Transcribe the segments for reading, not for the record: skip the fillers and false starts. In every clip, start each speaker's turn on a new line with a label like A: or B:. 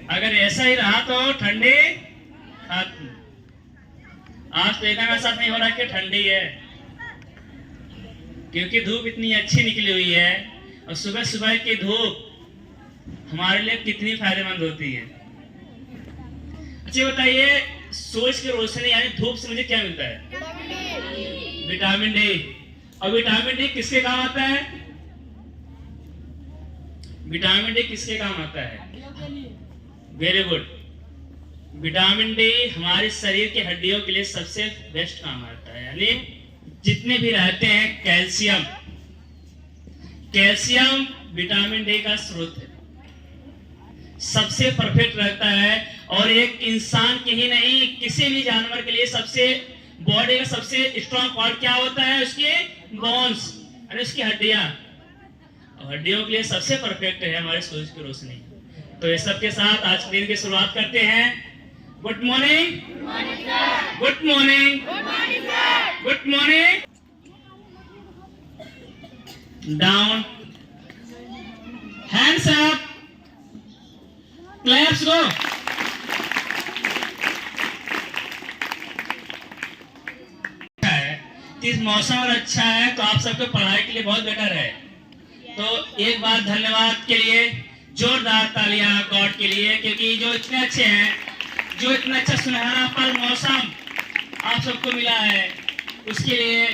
A: अगर ऐसा ही रहा तो ठंडी खत्म। आज तो इतना साथ नहीं हो रहा कि ठंडी है, क्योंकि धूप इतनी अच्छी निकली हुई है। और सुबह सुबह की धूप हमारे लिए कितनी फायदेमंद होती है। अच्छा बताइए, सूरज की रोशनी यानी धूप से मुझे क्या मिलता है? Vitamin D. और विटामिन डी किसके काम आता है? विटामिन डी किसके काम आता है? Very good. विटामिन डी हमारे शरीर के हड्डियों के लिए सबसे बेस्ट काम आता है। यानी जितने भी रहते हैं कैल्शियम, कैल्शियम विटामिन डी का स्रोत है, सबसे परफेक्ट रहता है। और एक इंसान के ही नहीं, किसी भी जानवर के लिए सबसे बॉडी का सबसे स्ट्रॉन्ग पार्ट क्या होता है? उसके बोन्स, यानी उसकी हड्डियां। और हड्डियों के लिए सबसे परफेक्ट है हमारे सूरज की रोशनी। तो ये सब के साथ आज के दिन की शुरुआत करते हैं। Good morning, good morning, good morning. Down, hands up, claps go. इस मौसम और अच्छा है तो आप सबको पढ़ाई के लिए बहुत बेटर है। तो एक बार धन्यवाद के लिए जोरदार तालियां गॉड के लिए, क्योंकि जो इतने अच्छे हैं, जो इतना अच्छा सुनहरा पल मौसम आप सबको मिला है, उसके लिए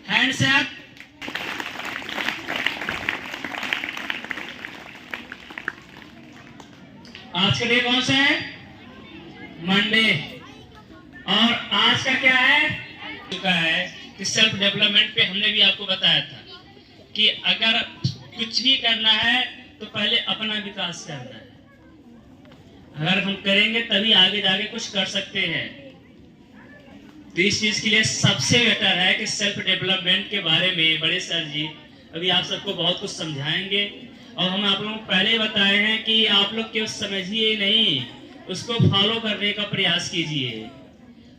A: हैंड्स अप। आज का डे कौन सा है? मंडे। और आज का क्या है? चुका है कि सेल्फ डेवलपमेंट पे हमने भी आपको बताया था कि अगर कुछ भी करना है तो पहले अपना विकास करना है। अगर हम करेंगे तभी आगे जाके कुछ कर सकते हैं। तो इस चीज के लिए सबसे बेटर है कि सेल्फ डेवलपमेंट के बारे में बड़े सर जी अभी आप सबको बहुत कुछ समझाएंगे। और हम आप लोगों को पहले ही बताए हैं कि आप लोग केवल समझिए नहीं, उसको फॉलो करने का प्रयास कीजिए।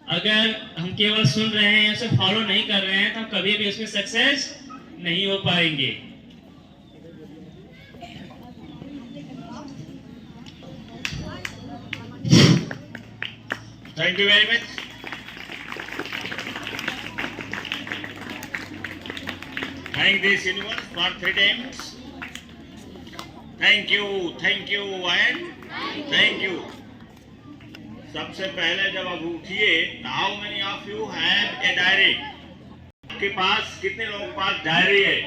A: अगर हम केवल सुन रहे हैं, उसे फॉलो नहीं कर रहे हैं, तो हम कभी भी उसमें सक्सेस नहीं हो पाएंगे। Thank you very much. Thank this universe for 3 times. Thank you and thank you. सबसे पहले जब आप उठिए, how many of you have a diary? आपके पास कितने लोगों के पास डायरी है?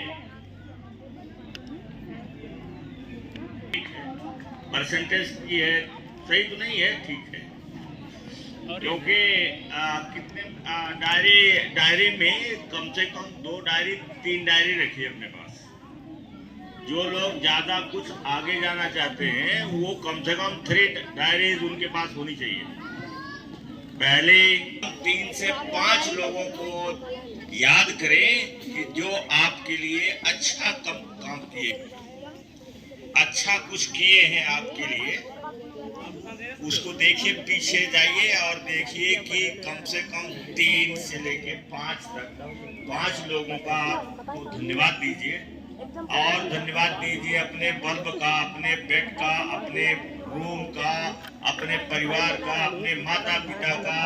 A: परसेंटेज की है, सही तो नहीं है, ठीक है। क्योंकि कितने डायरी में कम से कम 2 डायरी 3 डायरी रखिए अपने पास। जो लोग ज्यादा कुछ आगे जाना चाहते हैं वो कम से कम 3 डायरीज उनके पास होनी चाहिए। पहले 3 से 5 लोगों को याद करें कि जो आपके लिए अच्छा काम किए, अच्छा कुछ किए हैं आपके लिए, उसको देखिए, पीछे जाइए और देखिए कि कम से कम 3 से लेके 5 तक 5 लोगों का आपको धन्यवाद दीजिए। और धन्यवाद दीजिए अपने बल्ब का, अपने बेड का, अपने रूम का, अपने परिवार का, अपने माता पिता का,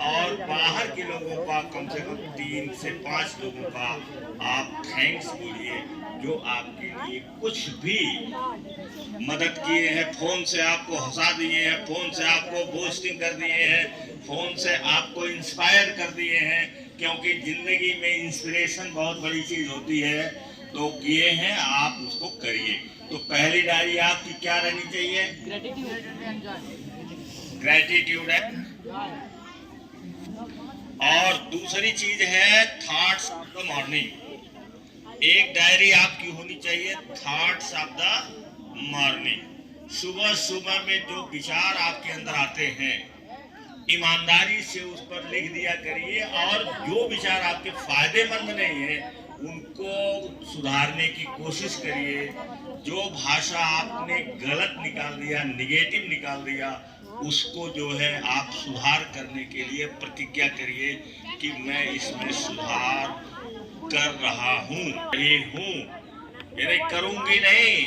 A: और बाहर के लोगों का कम से कम 3 से 5 लोगों का आप थैंक्स बोलिए जो आपके लिए कुछ भी मदद किए हैं। फोन से आपको हंसा दिए हैं, फोन से आपको बूस्टिंग कर दिए हैं, फोन से आपको इंस्पायर कर दिए हैं। क्योंकि जिंदगी में इंस्पिरेशन बहुत बड़ी चीज होती है, तो किए हैं आप, उसको करिए। तो पहली डायरी आपकी क्या रहनी चाहिए? ग्रेटिट्यूड है। और दूसरी चीज है थॉट्स ऑफ द मॉर्निंग। एक डायरी आपकी होनी चाहिए थॉट्स ऑफ द मॉर्निंग। सुबह सुबह में जो विचार आपके अंदर आते हैं, ईमानदारी से उस पर लिख दिया करिए। और जो विचार आपके फायदेमंद नहीं है उनको सुधारने की कोशिश करिए। जो भाषा आपने गलत निकाल दिया, निगेटिव निकाल दिया, उसको जो है आप सुधार करने के लिए प्रतिज्ञा करिए कि मैं इसमें सुधार कर रहा हूँ, ये नहीं करूंगी नहीं,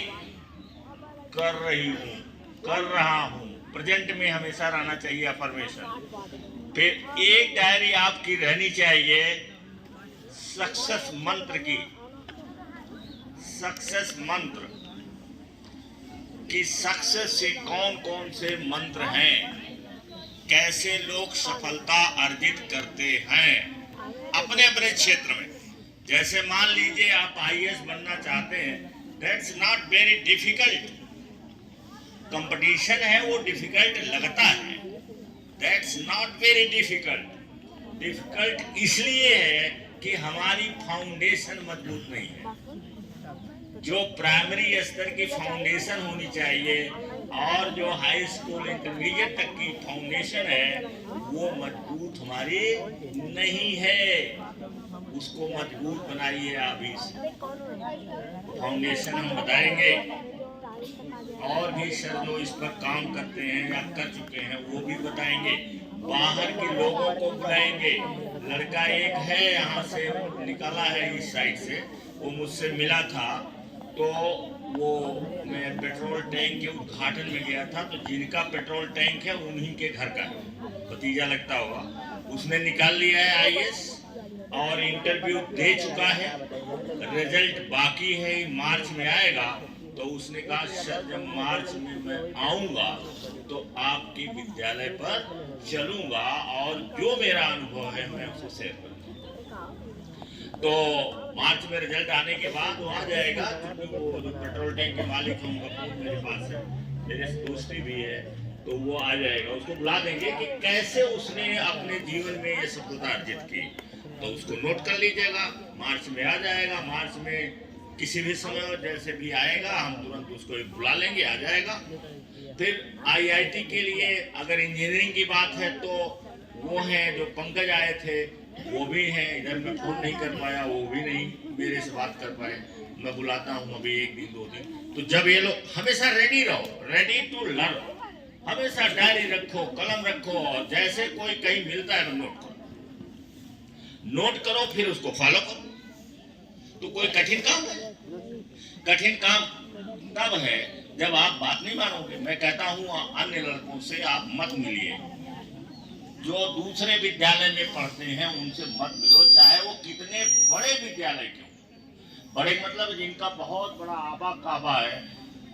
A: कर रही हूँ, कर रहा हूँ। प्रेजेंट में हमेशा रहना चाहिए अफर्मेशन। फिर एक डायरी आपकी रहनी चाहिए सक्सेस मंत्र की, सक्सेस मंत्र कि सक्सेस से कौन कौन से मंत्र हैं, कैसे लोग सफलता अर्जित करते हैं अपने अपने क्षेत्र में। जैसे मान लीजिए आप आईएएस बनना चाहते हैं, that's not very difficult. Competition है वो डिफिकल्ट लगता है, that's not very difficult. Difficult इसलिए है कि हमारी फाउंडेशन मजबूत नहीं है। जो प्राइमरी स्तर की फाउंडेशन होनी चाहिए और जो हाई स्कूल इंटरमीडिएट तक की फाउंडेशन है वो मजबूत हमारी नहीं है, उसको मजबूत बनाइए आप। इस फाउंडेशन हम बताएंगे, और भी सर जो इस पर काम करते हैं या कर चुके हैं वो भी बताएंगे। बाहर के लोगों को बुलाएंगे। लड़का एक है यहाँ से निकाला है इस साइड से, वो मुझसे मिला था, तो वो मैं पेट्रोल टैंक के उद्घाटन में गया था, तो जिनका पेट्रोल टैंक है उन्हीं के घर का भतीजा लगता होगा। उसने निकाल लिया है आईएएस और इंटरव्यू दे चुका है, रिजल्ट बाकी है, मार्च में आएगा। तो उसने कहा सर जब मार्च में मैं आऊंगा तो आपके विद्यालय पर चलूंगा और जो मेरा अनुभव है मैं उसको शेयर करूंगा। तो मार्च में रिजल्ट आने के बाद वो आ जाएगा, क्योंकि वो जो पेट्रोल टैंक के मालिक हैं मेरे पास है, मेरे दोस्ती भी है, तो वो आ जाएगा। उसको बुला देंगे कि कैसे उसने अपने जीवन में ये सफलता अर्जित की, तो उसको नोट कर लीजिएगा। मार्च में आ जाएगा, मार्च में किसी भी समय जैसे भी आएगा हम तुरंत उसको बुला लेंगे, आ जाएगा। फिर आईआईटी के लिए अगर इंजीनियरिंग की बात है तो वो हैं जो पंकज आए थे, वो भी हैं। इधर मैं फोन नहीं कर पाया, वो भी नहीं मेरे से बात कर पाए। मैं बुलाता हूँ अभी एक दिन दो दिन। तो जब ये लोग हमेशा रेडी रहो, रेडी टू लर्न, हमेशा डायरी रखो, कलम रखो, और जैसे कोई कहीं मिलता है नोट करो, नोट करो, फिर उसको फॉलो करो। तो कोई कठिन काम है? कठिन काम तब है जब आप बात नहीं मानोगे। मैं कहता हूँ अन्य लड़कों से आप मत मिलिए, जो दूसरे विद्यालय में पढ़ते हैं उनसे मत मिलो, चाहे वो कितने बड़े विद्यालय के हो। बड़े मतलब जिनका बहुत बड़ा आबा काबा है,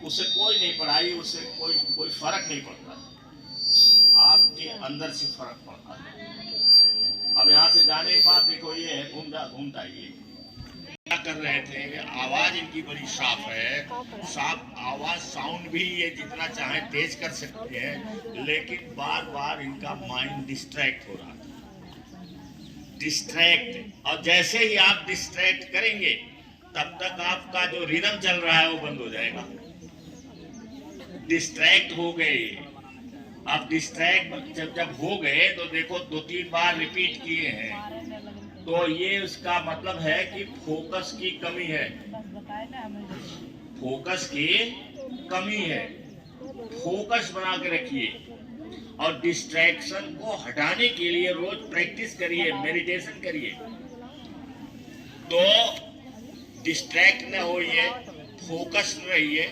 A: उससे कोई नहीं, पढ़ाई उससे कोई फर्क नहीं पड़ता, आपके अंदर से फर्क पड़ता है। अब यहाँ से जाने के बाद देखो ये है घूमता ये क्या कर रहे थे। आवाज इनकी बड़ी साफ है, साफ आवाज, साउंड भी ये जितना चाहे तेज कर सकते हैं, लेकिन बार बार इनका माइंड डिस्ट्रैक्ट हो रहा था, डिस्ट्रैक्ट। और जैसे ही आप डिस्ट्रैक्ट करेंगे तब तक आपका जो रिदम चल रहा है वो बंद हो जाएगा। डिस्ट्रैक्ट हो गए आप, डिस्ट्रैक्ट जब हो गए तो देखो 2-3 बार रिपीट किए हैं, तो ये उसका मतलब है कि फोकस की कमी है, फोकस की कमी है। फोकस बना के रखिए और डिस्ट्रैक्शन को हटाने के लिए रोज प्रैक्टिस करिए, मेडिटेशन करिए, तो डिस्ट्रैक्ट न होइए, फोकस रहिए।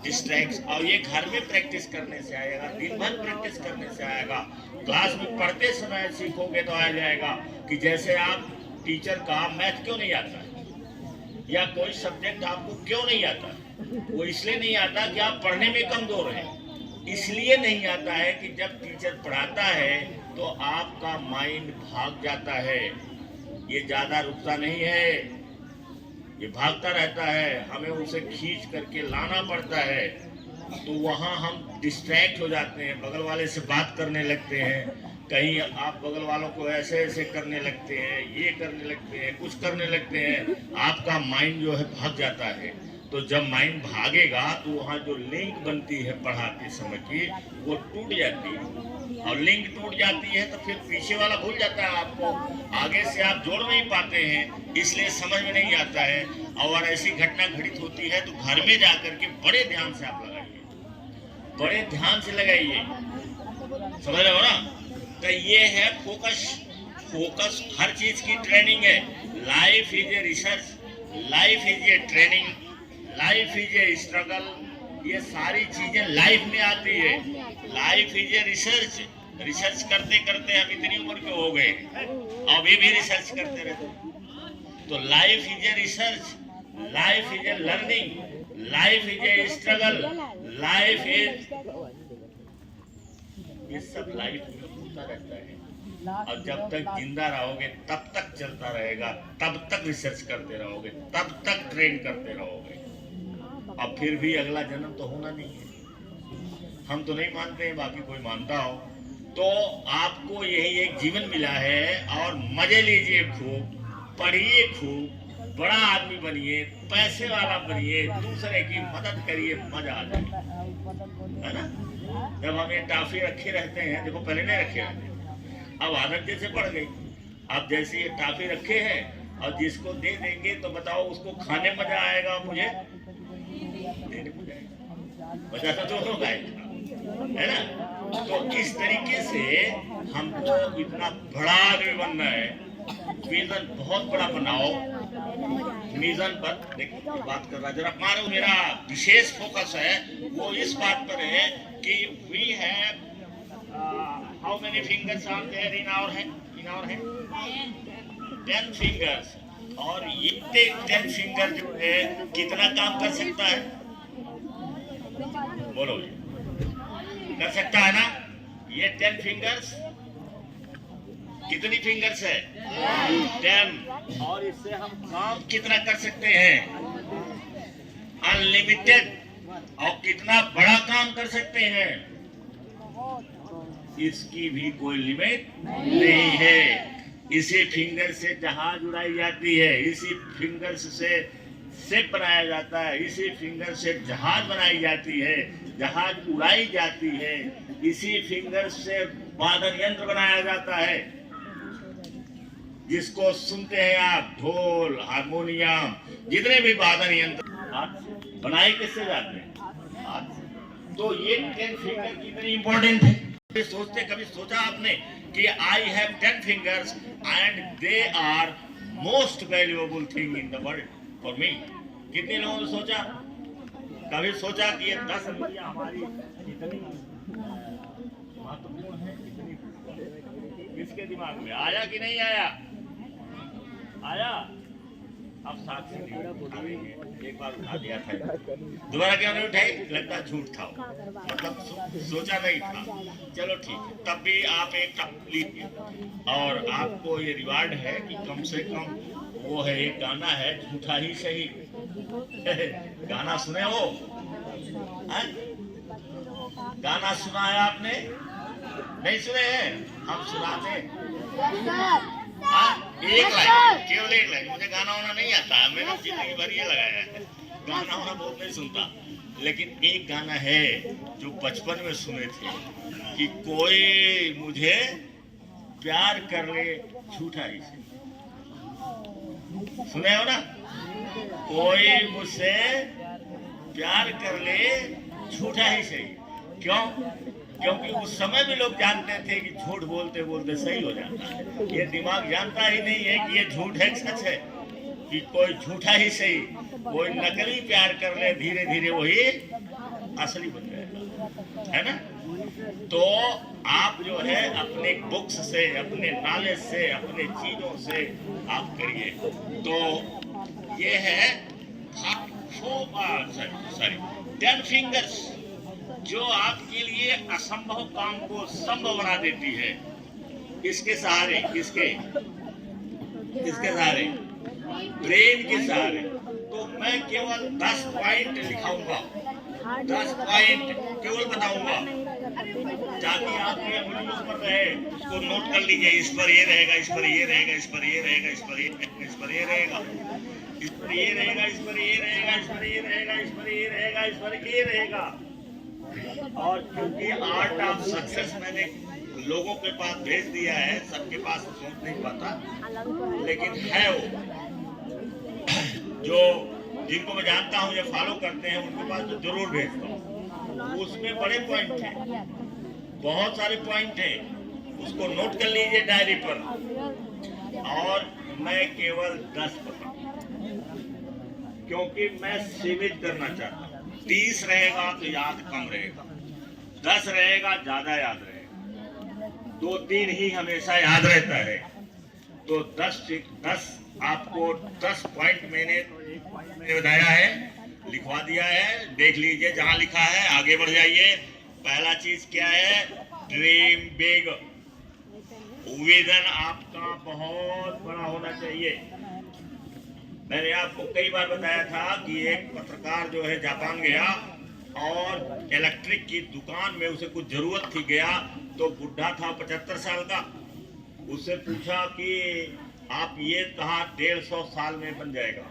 A: डिस्ट्रैक्ट, और ये घर में प्रैक्टिस करने से आएगा, दिन भर प्रैक्टिस करने से आएगा। क्लास में पढ़ते समय सीखोगे तो आ जाएगा कि जैसे आप टीचर का मैथ क्यों नहीं आता है या कोई सब्जेक्ट आपको क्यों नहीं आता, वो इसलिए नहीं आता कि आप पढ़ने में कमजोर हैं। इसलिए नहीं आता है कि जब टीचर पढ़ाता है तो आपका माइंड भाग जाता है, ये ज्यादा रुकता नहीं है, ये भागता रहता है, हमें उसे खींच करके लाना पड़ता है। तो वहाँ हम डिस्ट्रैक्ट हो जाते हैं, बगल वाले से बात करने लगते हैं, कहीं आप बगल वालों को ऐसे ऐसे करने लगते हैं, ये करने लगते हैं, कुछ करने लगते हैं, आपका माइंड जो है भाग जाता है। तो जब माइंड भागेगा तो वहाँ जो लिंक बनती है पढ़ाते समय की वो टूट जाती है, और लिंक टूट जाती है तो फिर पीछे वाला भूल जाता है, आपको आगे से आप जोड़ नहीं पाते हैं, इसलिए समझ में नहीं आता है। और ऐसी घटना घटित होती है तो घर में जाकर के बड़े ध्यान से आप लगाइए, बड़े ध्यान से लगाइए, समझ रहे हो ना। तो ये है फोकस। फोकस हर चीज की ट्रेनिंग है। Life is a research, life is a training, life is a struggle, ये सारी चीजें लाइफ में आती है। Life is a research. Research करते करते हम इतनी उम्र के हो गए, अभी भी रिसर्च करते रहते। तो life is a research, life is a learning, life is a struggle, life is, ये सब लाइफ में होता रहता है। और जब तक जिंदा रहोगे तब तक चलता रहेगा, तब तक रिसर्च करते रहोगे, तब तक ट्रेन करते रहोगे। अब फिर भी अगला जन्म तो होना नहीं है। हम तो नहीं मानते हैं, बाकी कोई मानता हो तो आपको यही एक जीवन मिला है और मजे लीजिए खूब, पढ़िए खूब, बड़ा आदमी बनिए, पैसे वाला बनिए, दूसरे की मदद करिए, मजा आ जाए, है ना। जब हम ये टॉफी रखे रहते हैं, देखो पहले नहीं रखे रहते, अब आदत जैसे पड़ गई। अब जैसे ये टॉफी रखे हैं और जिसको दे देंगे तो बताओ उसको खाने मजा आएगा, मुझे देने मजा आएगा, मजा तो दोनों का है ना। तो इस तरीके से हमको इतना बड़ा आदमी बनना है, विजन बहुत बड़ा बनाओ। विजन पर देखो बात कर रहा, जरा मारो, मेरा विशेष फोकस है वो इस बात पर है कि we have how many fingers are there in our hand 10 fingers. और ये 10 फिंगर जो है कितना काम कर सकता है, बोलो जी, कर सकता है ना। ये 10 फिंगर्स, कितनी फिंगर्स है 10, और इससे हम काम कितना कर सकते हैं, अनलिमिटेड। और कितना बड़ा काम कर सकते हैं, इसकी भी कोई लिमिट नहीं है। इसी फिंगर से जहाज उड़ाई जाती है, इसी फिंगर से शेप बनाया जाता है, इसी फिंगर से जहाज बनाई जाती है, जहाज उड़ाई जाती है, इसी फिंगर से वादन यंत्र बनाया जाता है, जिसको सुनते हैं आप, ढोल, हारमोनियम, जितने भी वादन यंत्र बनाए किससे जाते हैं, हाथ से। तो ये 10 फिंगर कितनी इंपॉर्टेंट है। सोचते, कभी सोचा आपने कि I have 10 fingers and they are most valuable thing in the world for me. कितने लोगों ने सोचा, कभी सोचा कि ये 10 अंगुलियां हमारी इतनी महत्वपूर्ण है, इतनी, किसके दिमाग में आया कि नहीं आया, आया। अब साक्षी एक बार उठा दिया था, दोबारा क्यों नहीं उठाई, लगता झूठ था, मतलब सोचा नहीं था। चलो ठीक है, तब भी आप एक कप लीजिए और आपको ये रिवार्ड है कि कम से कम वो है, एक गाना है, झूठा ही सही गाना सुने हो, गाना सुना है आपने, नहीं सुने हैं, हम सुनाते हैं। एक लाइन, केवल एक लाइन, मुझे गाना होना नहीं आता, मैंने जिंदगी भर ये लगाया है, गाना होना बहुत नहीं सुनता, लेकिन एक गाना है जो बचपन में सुने थे कि कोई मुझे प्यार कर ले झूठा ही से, सुने हो ना, कोई मुझसे प्यार कर ले झूठा ही सही। क्यों? क्योंकि उस समय भी लोग जानते थे कि झूठ बोलते बोलते सही हो जाता है। ये दिमाग जानता ही नहीं है कि ये झूठ है सच है, कि कोई झूठा ही सही, कोई नकली प्यार कर ले, धीरे धीरे वही असली बन जाएगा, है ना। तो आप जो है अपने बुक्स से, अपने नॉलेज से, अपने चीजों से आप करिए। तो ये है 10 फिंगर्स जो आपके लिए असंभव काम को संभव बना देती है। किसके सहारे, किसके सहारे, ब्रेन के सहारे। तो मैं केवल 10 पॉइंट लिखाऊंगा, 10 पॉइंट केवल बताऊंगा, ताकि आपके अंगुलियों पर रहे, उसको नोट कर लीजिए। इस पर ये रहेगा, इस पर ये रहेगा, इस पर ये रहेगा, इस पर ये रहेगा, इस पर ये रहेगा, इस पर ये रहेगा, इस पर ये रहेगा, इस पर ये रहेगा, इस पर ये रहेगा, इस पर ये रहेगा। और क्योंकि आर्ट ऑफ सक्सेस मैंने लोगों के पास भेज दिया है, सबके पास पहुंच नहीं पाता, लेकिन है वो जो जिनको मैं जानता हूँ ये फॉलो करते हैं, उनके पास तो जरूर भेजता हूँ। उसमें बड़े पॉइंट हैं, बहुत सारे पॉइंट हैं, उसको नोट कर लीजिए डायरी पर। और मैं केवल 10 बताऊँ, क्योंकि मैं सीमित करना चाहता हूँ। 30 रहेगा तो याद कम रहेगा, 10 रहेगा ज्यादा याद रहेगा, 2-3 ही हमेशा याद रहता है। तो 10 आपको 10 पॉइंट मैंने बताया है, लिखवा दिया है, देख लीजिए जहां लिखा है, आगे बढ़ जाइए। पहला चीज क्या है? ड्रीम बिग, विजन आपका बहुत बड़ा होना चाहिए। मैंने आपको कई बार बताया था कि एक पत्रकार जो है जापान गया और इलेक्ट्रिक की दुकान में उसे कुछ जरूरत थी, गया तो बुढ़ा था 75 साल का, उससे पूछा कि आप ये कहा 150 साल में बन जाएगा,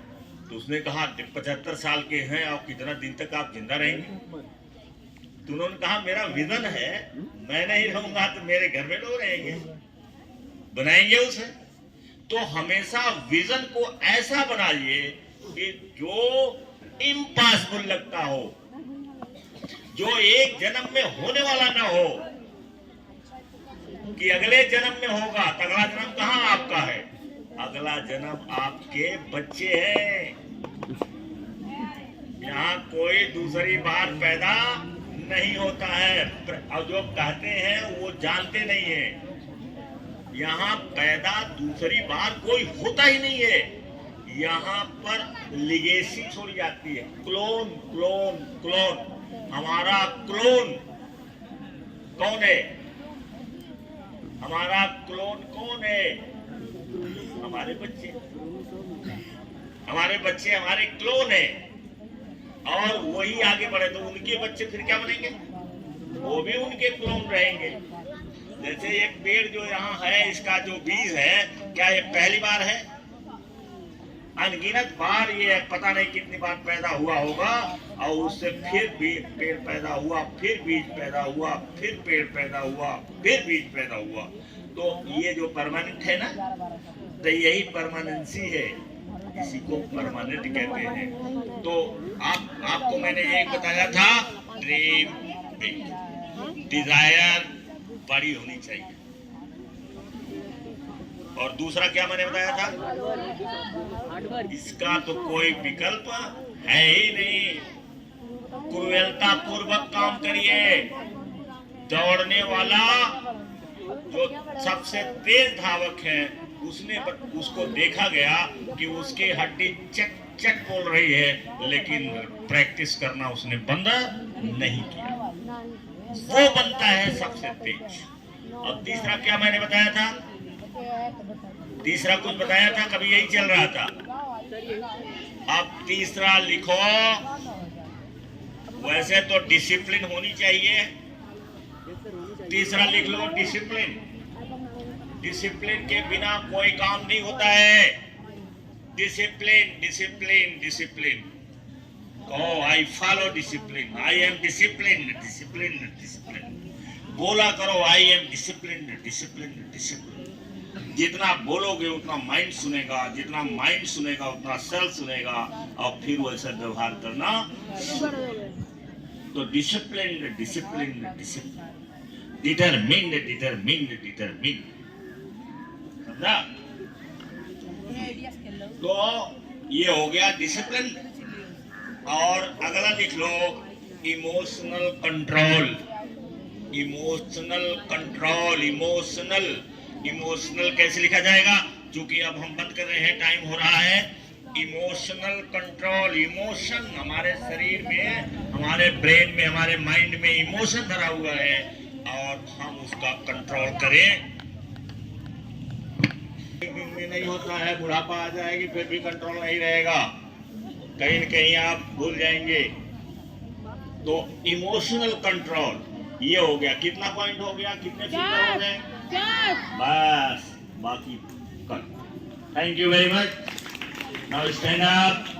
A: तो उसने कहा 75 साल के हैं और कितना दिन तक आप जिंदा रहेंगे? तो उन्होंने कहा मेरा विजन है, मैं नहीं रहूंगा तो मेरे घर में लोग रहेंगे, बनाएंगे उसे। तो हमेशा विजन को ऐसा बनाइए कि जो इम्पॉसिबल लगता हो, जो एक जन्म में होने वाला ना हो, कि अगले जन्म में होगा तो अगला जन्म कहाँ आपका है? अगला जन्म आपके बच्चे हैं। यहाँ कोई दूसरी बार पैदा नहीं होता है, और जो कहते हैं वो जानते नहीं है। यहाँ पैदा दूसरी बार कोई होता ही नहीं है। यहाँ पर लिगेसी छोड़ी जाती है, क्लोन क्लोन क्लोन। हमारा क्लोन कौन है? हमारा क्लोन कौन है? हमारे बच्चे। हमारे बच्चे हमारे क्लोन है, और वही आगे बढ़े तो उनके बच्चे फिर क्या बनेंगे? वो भी उनके क्लोन रहेंगे। जैसे एक पेड़ जो यहाँ है, इसका जो बीज है, क्या ये पहली बार है? अनगिनत बार ये पता नहीं कितनी बार पैदा हुआ होगा, और उससे फिर पेड़ पैदा हुआ, फिर बीज पैदा हुआ, फिर पेड़ पैदा हुआ, फिर बीज पैदा हुआ। तो ये जो परमानेंट है ना, तो यही परमानेंसी है, इसी को परमानेंट कहते हैं। तो आपको मैंने एक बताया था, ड्रीम बिग, डिजायर बड़ी होनी चाहिए। और दूसरा क्या मैंने बताया था? इसका तो कोई विकल्प है ही नहीं। क्रूरता पूर्वक काम करिए। दौड़ने वाला जो सबसे तेज धावक है, उसको देखा गया कि उसकी हड्डी चक चक बोल रही है, लेकिन प्रैक्टिस करना उसने बंद नहीं किया। वो बनता है सबसे तेज। और तीसरा क्या मैंने बताया था? तीसरा कुछ बताया था, कभी यही चल रहा था। अब तीसरा लिखो। वैसे तो डिसिप्लिन होनी चाहिए, तीसरा लिख लो डिसिप्लिन। डिसिप्लिन के बिना कोई काम नहीं होता है। Discipline discipline discipline. कहो I follow discipline, I am discipline discipline discipline. बोला करो I am discipline discipline discipline. जितना बोलोगे उतना माइंड सुनेगा, जितना माइंड सुनेगा उतना सेल सुनेगा, और फिर वैसा व्यवहार करना। तो discipline discipline discipline, determined determined determined, समझा? तो ये हो गया डिसिप्लिन। और अगला लिख लो emotional control. Emotional control, emotional. Emotional कैसे लिखा जाएगा? क्योंकि अब हम बंद कर रहे हैं, टाइम हो रहा है। इमोशनल कंट्रोल, इमोशन हमारे शरीर में, हमारे ब्रेन में, हमारे माइंड में इमोशन भरा हुआ है, और हम उसका कंट्रोल करें। एक दिन में नहीं होता है, बुढ़ापा आ जाएगी फिर भी कंट्रोल नहीं रहेगा, कहीं न कहीं आप भूल जाएंगे। तो इमोशनल कंट्रोल ये हो गया। कितना पॉइंट हो गया? कितने फिगर हो गए? बस, बाकी कल। Thank you very much. Now stand up.